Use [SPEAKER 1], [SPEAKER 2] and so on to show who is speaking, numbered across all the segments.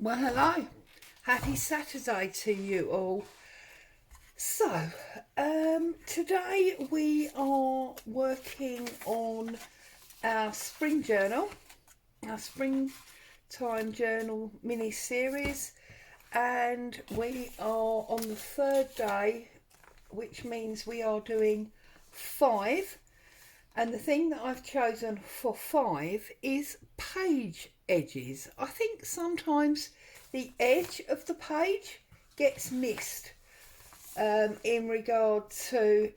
[SPEAKER 1] Well, hello. Happy Saturday to you all. So, today we are working on our spring journal, our springtime journal mini series, and we are on the third day, which means we are doing 5. And the thing that I've chosen for 5 is page edges. I think sometimes the edge of the page gets missed in regard to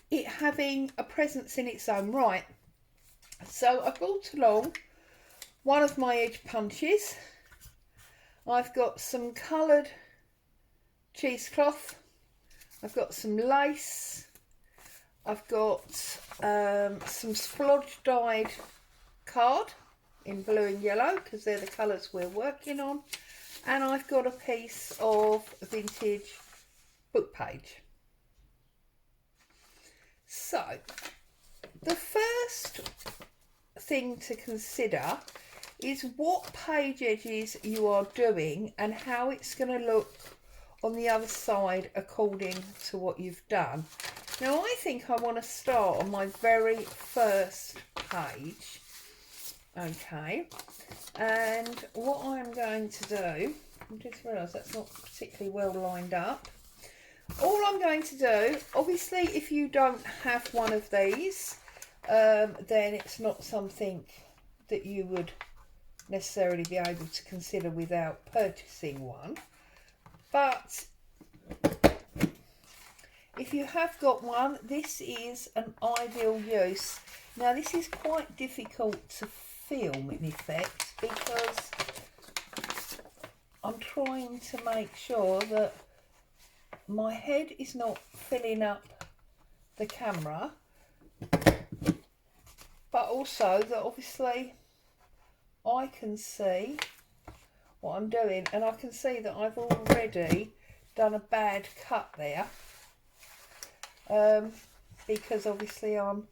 [SPEAKER 1] it having a presence in its own right. So I brought along one of my edge punches. I've got some coloured cheesecloth. I've got some lace. I've got some splodge dyed card in blue and yellow because they're the colours we're working on, and I've got a piece of vintage book page. So the first thing to consider is what page edges you are doing and how it's going to look on the other side according to what you've done. Now I think I want to start on my very first page, okay, and what I'm going to do, I just realised that's not particularly well lined up. All I'm going to do, obviously if you don't have one of these, then it's not something that you would necessarily be able to consider without purchasing one, but if you have got one, this is an ideal use. Now this is quite difficult to film in effect because I'm trying to make sure that my head is not filling up the camera, but also that obviously I can see what I'm doing, and I can see that I've already done a bad cut there. Because obviously I'm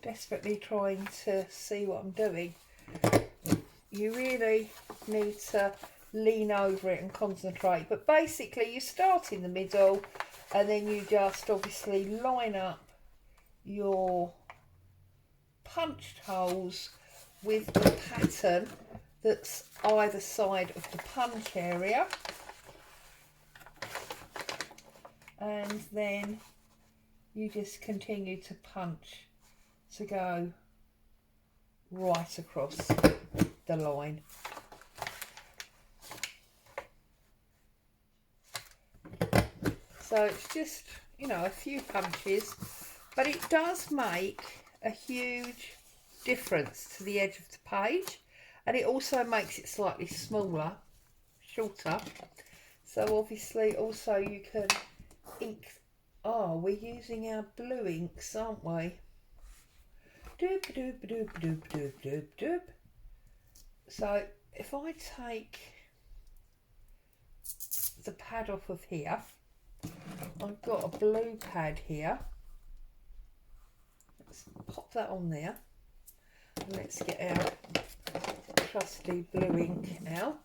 [SPEAKER 1] desperately trying to see what I'm doing. You really need to lean over it and concentrate, but basically you start in the middle and then you just obviously line up your punched holes with the pattern that's either side of the punch area, and then you just continue to punch to go right across the line. So it's just, you know, a few punches, but it does make a huge difference to the edge of the page, and it also makes it slightly smaller, shorter. So obviously also you can ink. Oh, we're using our blue inks, aren't we? Doop doop doop doop doop doop doop. So if I take the pad off of here, I've got a blue pad here. Let's pop that on there. And let's get our trusty blue ink out.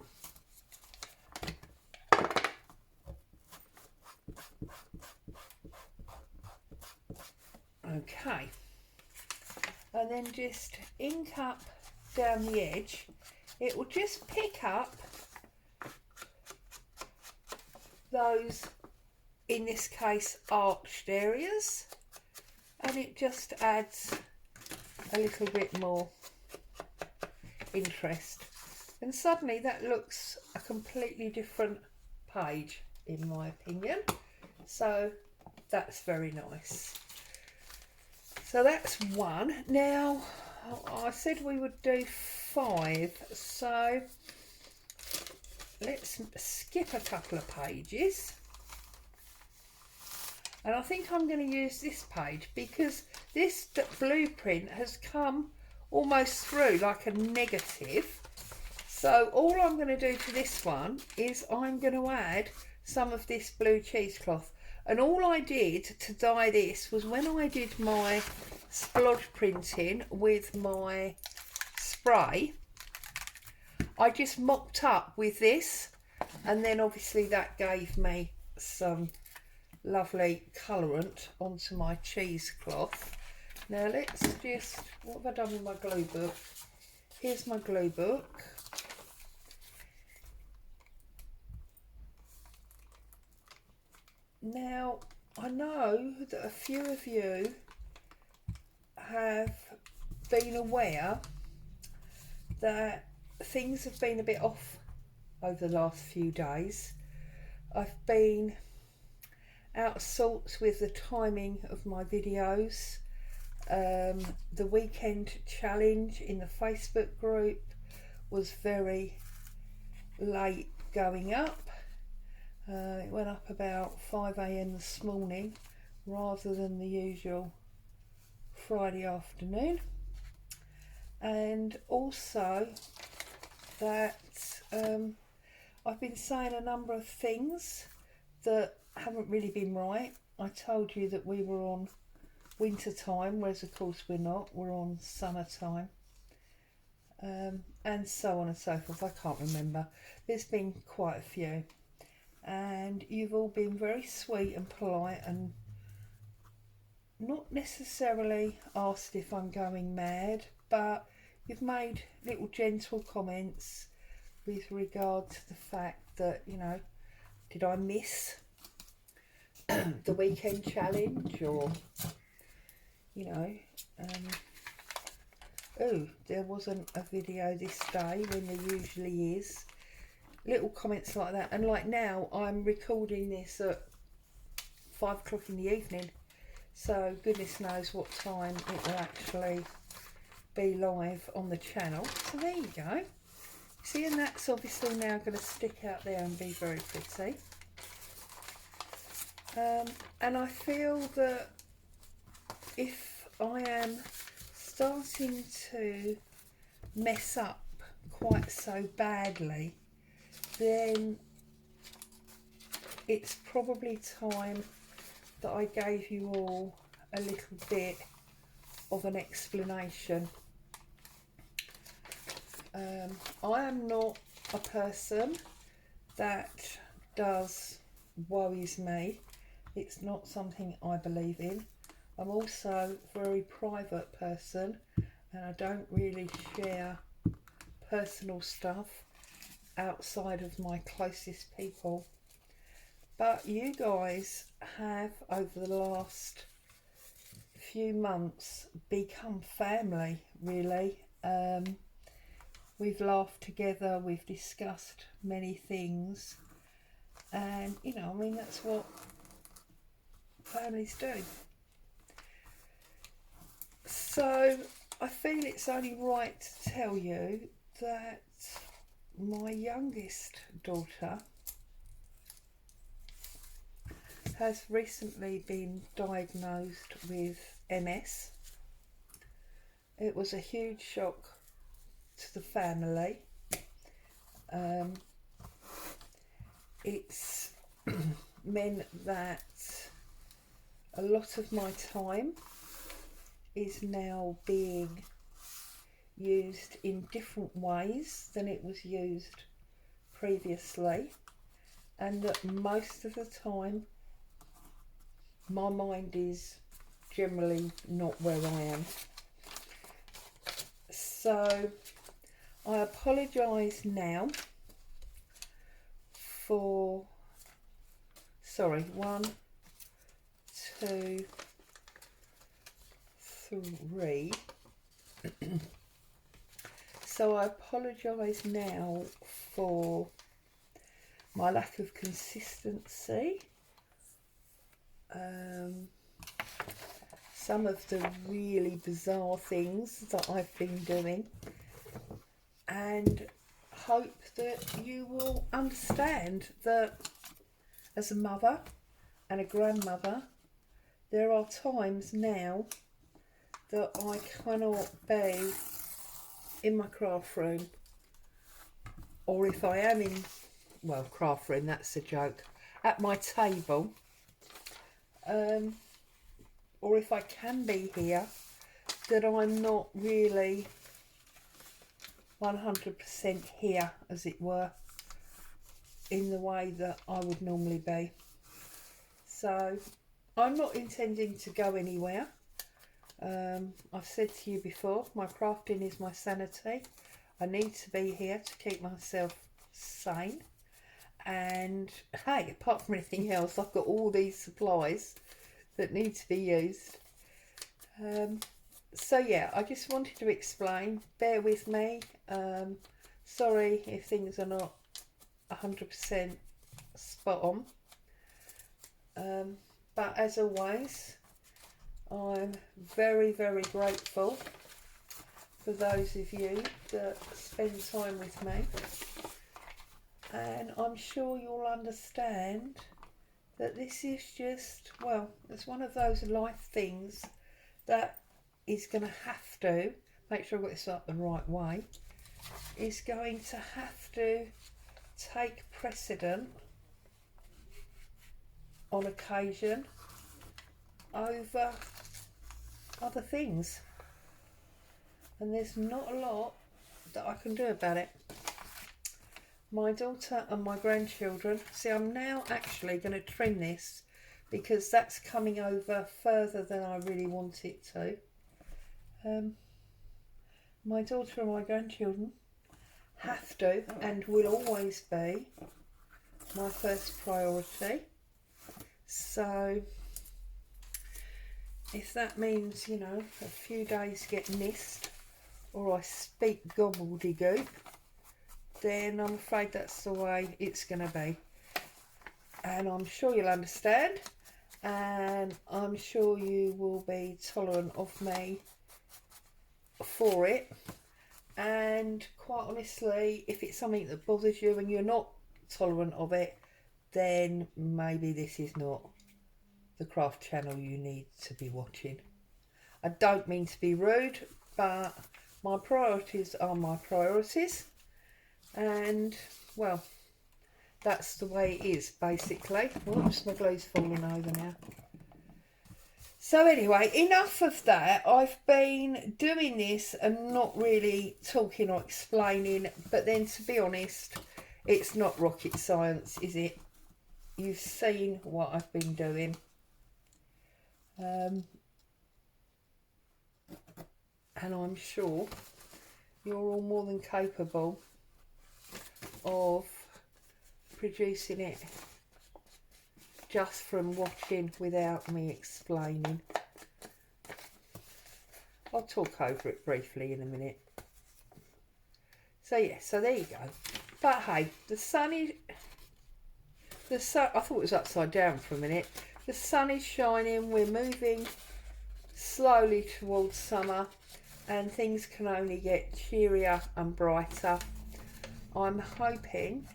[SPEAKER 1] Okay, and then just ink up down the edge. It will just pick up those, in this case, arched areas, and it just adds a little bit more interest, and suddenly that looks a completely different page in my opinion. So that's very nice. So that's one. Now I said we would do 5, so let's skip a couple of pages, and I think I'm going to use this page because this blueprint has come almost through like a negative. So all I'm going to do to this one is I'm going to add some of this blue cheesecloth. And all I did to dye this was when I did my splodge printing with my spray, I just mopped up with this, and then obviously that gave me some lovely colourant onto my cheesecloth. Now let's just, what have I done with my glue book? Here's my glue book. Now I know that a few of you have been aware that things have been a bit off over the last few days. I've been out of sorts with the timing of my videos. The weekend challenge in the Facebook group was very late going up. It went up about 5 AM this morning rather than the usual Friday afternoon. And also that I've been saying a number of things that haven't really been right. I told you that we were on winter time, whereas of course we're not, we're on summertime, and so on and so forth. I can't remember. There's been quite a few, and you've all been very sweet and polite and not necessarily asked if I'm going mad, but you've made little gentle comments with regard to the fact that, you know, did I miss the weekend challenge, or, you know, oh, there wasn't a video this day when there usually is. Little comments like that. And like now, I'm recording this at 5 o'clock in the evening, so goodness knows what time it will actually be live on the channel. So there you go. See, and that's obviously now going to stick out there and be very pretty. And I feel that if I am starting to mess up quite so badly, then it's probably time that I gave you all a little bit of an explanation. I am not a person that does worries me. It's not something I believe in. I'm also a very private person, and I don't really share personal stuff outside of my closest people. But you guys have, over the last few months, become family, really. We've laughed together, we've discussed many things, and, you know, I mean, that's what families do. So I feel it's only right to tell you that my youngest daughter has recently been diagnosed with MS. It was a huge shock to the family. It's meant that a lot of my time is now being used in different ways than it was used previously, and that most of the time my mind is generally not where I am. So I apologise now for, sorry, 1, 2, 3. So I apologise now for my lack of consistency, some of the really bizarre things that I've been doing, and hope that you will understand that as a mother and a grandmother, there are times now that I cannot be in my craft room, or if I am in, well, craft room, that's a joke, at my table, or if I can be here, that I'm not really 100% here, as it were, in the way that I would normally be. So I'm not intending to go anywhere. I've said to you before, my crafting is my sanity. I need to be here to keep myself sane. And hey, apart from anything else, I've got all these supplies that need to be used. So yeah, I just wanted to explain. Bear with me. Sorry if things are not 100% spot on. But as always, I'm very, very grateful for those of you that spend time with me. And I'm sure you'll understand that this is just, well, it's one of those life things that is going to have to, make sure I've got this up the right way, is going to have to take precedent on occasion over other things. And there's not a lot that I can do about it. My daughter and my grandchildren, see, I'm now actually going to trim this because that's coming over further than I really want it to. My daughter and my grandchildren have to and will always be my first priority. So if that means, you know, a few days get missed or I speak gobbledygook, then I'm afraid that's the way it's going to be. And I'm sure you'll understand, and I'm sure you will be tolerant of me for it. And quite honestly, if it's something that bothers you and you're not tolerant of it, then maybe this is not the craft channel you need to be watching. I don't mean to be rude, but my priorities are my priorities. And well, that's the way it is basically. Whoops, my glue's falling over now. So anyway, enough of that. I've been doing this and not really talking or explaining, but then to be honest, it's not rocket science, is it? You've seen what I've been doing. And I'm sure you're all more than capable of producing it just from watching without me explaining. I'll talk over it briefly in a minute. So yeah, so there you go. But hey, the sun, I thought it was upside down for a minute. The sun is shining, we're moving slowly towards summer and things can only get cheerier and brighter. I'm hoping,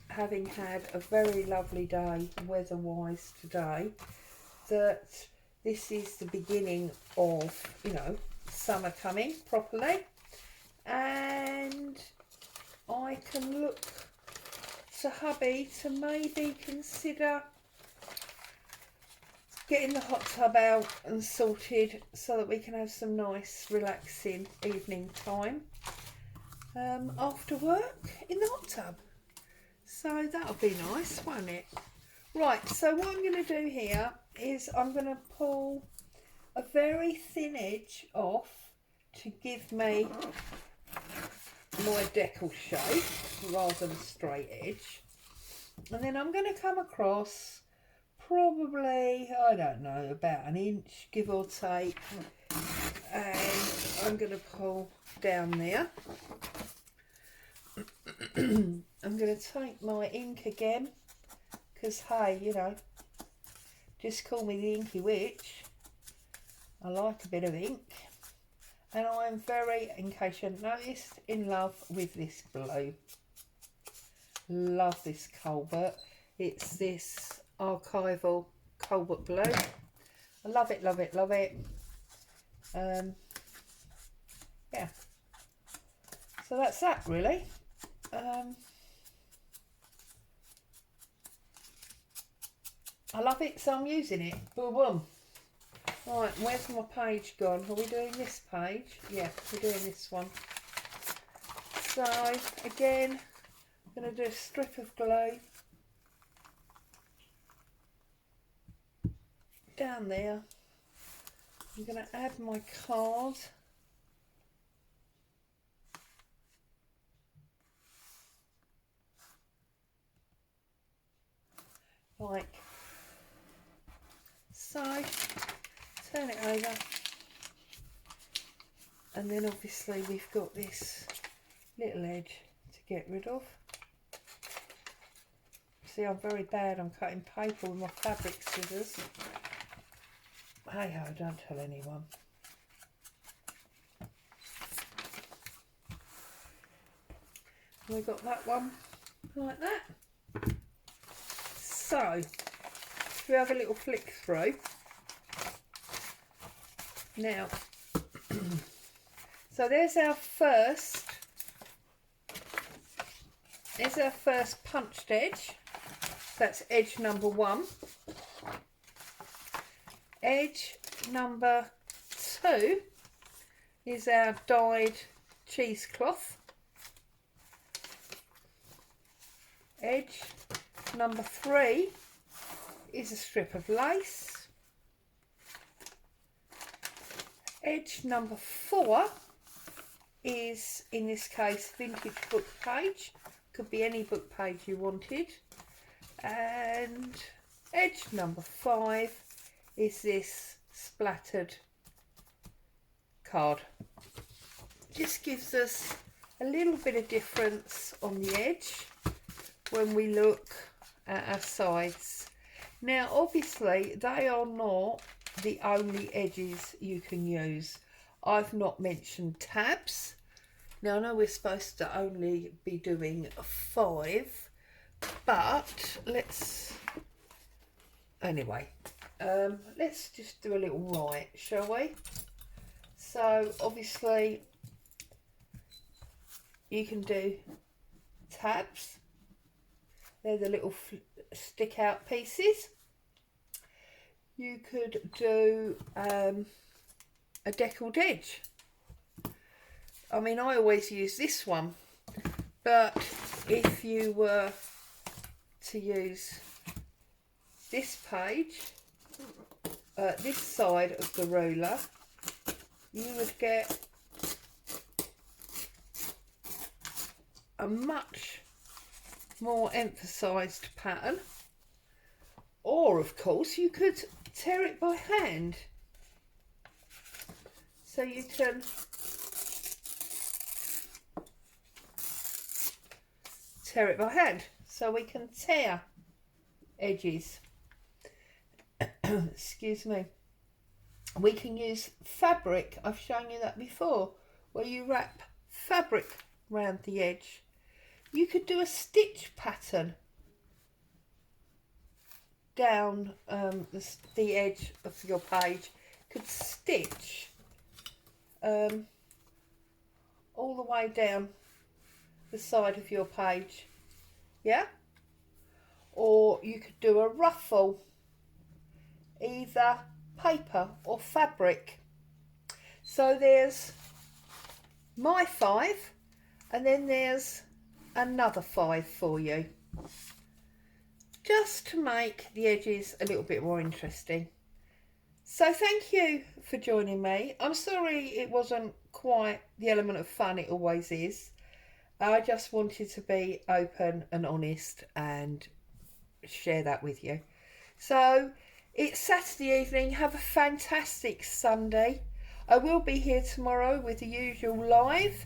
[SPEAKER 1] having had a very lovely day weather-wise today, that this is the beginning of, you know, summer coming properly, and I can look to hubby to maybe consider getting the hot tub out and sorted so that we can have some nice relaxing evening time after work in the hot tub. So that'll be nice, won't it? Right, so what I'm going to do here is I'm going to pull a very thin edge off to give me my decal shape rather than a straight edge. And then I'm going to come across probably, I don't know, about an inch, give or take. And I'm going to pull down there. I'm going to take my ink again, because hey, you know, just call me the Inky Witch. I like a bit of ink. And I'm very, in case you hadn't noticed, in love with this blue. Love this Colbert. It's this archival Colbert blue. I love it, love it, love it. Yeah. So that's that really. I love it, so I'm using it. Boom, boom. Right, where's my page gone? Are we doing this page? Yeah, we're doing this one. So again, I'm going to do a strip of glue down there. I'm going to add my card. Like so. Turn it over. And then obviously we've got this little edge to get rid of. See, I'm very bad on cutting paper with my fabric scissors. Hey ho, don't tell anyone. We got that one like that. So, if we have a little flick through. Now, so there's our first punched edge. That's edge number 1. Edge number 2 is our dyed cheesecloth. Edge number 3 is a strip of lace. Edge number 4 is, in this case, vintage book page. Could be any book page you wanted. And edge number 5 is this splattered card. Just gives us a little bit of difference on the edge when we look at our sides. Now obviously they are not the only edges you can use. I've not mentioned tabs. Now I know we're supposed to only be doing 5, but let's just do a little right, shall we? So obviously you can do tabs. They're the little stick out pieces. You could do a deckled edge. I mean, I always use this one, but if you were to use this page, this side of the ruler, you would get a much more emphasised pattern. Or of course you could tear it by hand, so you can tear it by hand, so we can tear edges. Excuse me. We can use fabric. I've shown you that before, where you wrap fabric round the edge. You could do a stitch pattern down the edge of your page. Could stitch all the way down the side of your page, yeah? Or you could do a ruffle, either paper or fabric. So there's my 5, and then there's another 5 for you, just to make the edges a little bit more interesting. So thank you for joining me. I'm sorry it wasn't quite the element of fun it always is. I just wanted to be open and honest and share that with you. So it's Saturday evening. Have a fantastic Sunday. I will be here tomorrow with the usual live,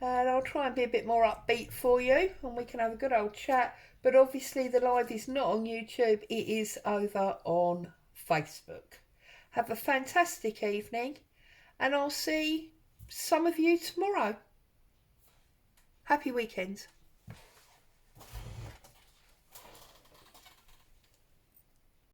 [SPEAKER 1] and I'll try and be a bit more upbeat for you, and we can have a good old chat. But obviously the live is not on YouTube, it is over on Facebook. Have a fantastic evening, and I'll see some of you tomorrow. Happy weekend.